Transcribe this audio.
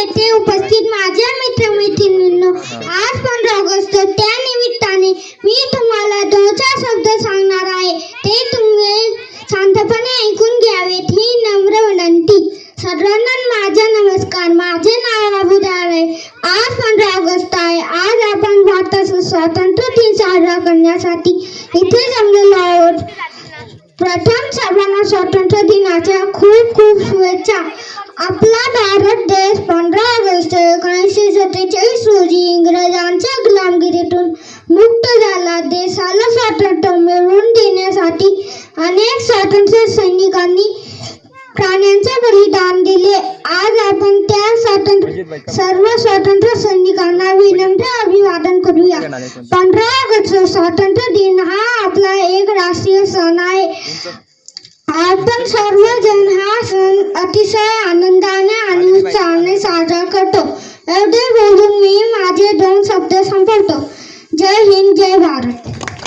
येथे उपस्थित माझ्या मित्रमैत्रिणींनो, आज 15 ऑगस्ट त्या निमित्ताने मी तुम्हाला 2-4 शब्द सांगणार आहे. ते तुम्ही शांतपणे ऐकून घ्यावेत ही नम्र विनंती. सर्वांना माझा नमस्कार. माझे नाव अबुदार आहे. आज 15 ऑगस्ट आहे. आज आपण भारताचा स्वातंत्र्य दिन साजरा करण्यासाठी इथे जमलेलो आहोत. प्रथम सर्वांना स्वातंत्र्य दिनाच्या खूप खूप शुभेच्छा. आपला भारत देश 15 ऑगस्ट 1947 रोजी इंग्रजांच्या गुलामगिरीतून मुक्त झाला. देशाला स्वातंत्र्य मिळवून देण्यासाठी अनेक स्वातंत्र्य सैनिकांनी प्राण्यांचे बलिदान दिले. आज आपण त्या सर्व स्वातंत्र्य सैनिकांना विनम्र अभिवादन करूया. 15 ऑगस्ट स्वातंत्र्य दिन हा आपला एक राष्ट्रीय सण आहे. आपण सर्वजण हा सण अतिशय आनंदाने आणि उत्साहाने साजरा करतो. एवढे बोलून मी माझे 2 शब्द संपवतो. जय हिंद, जय भारत.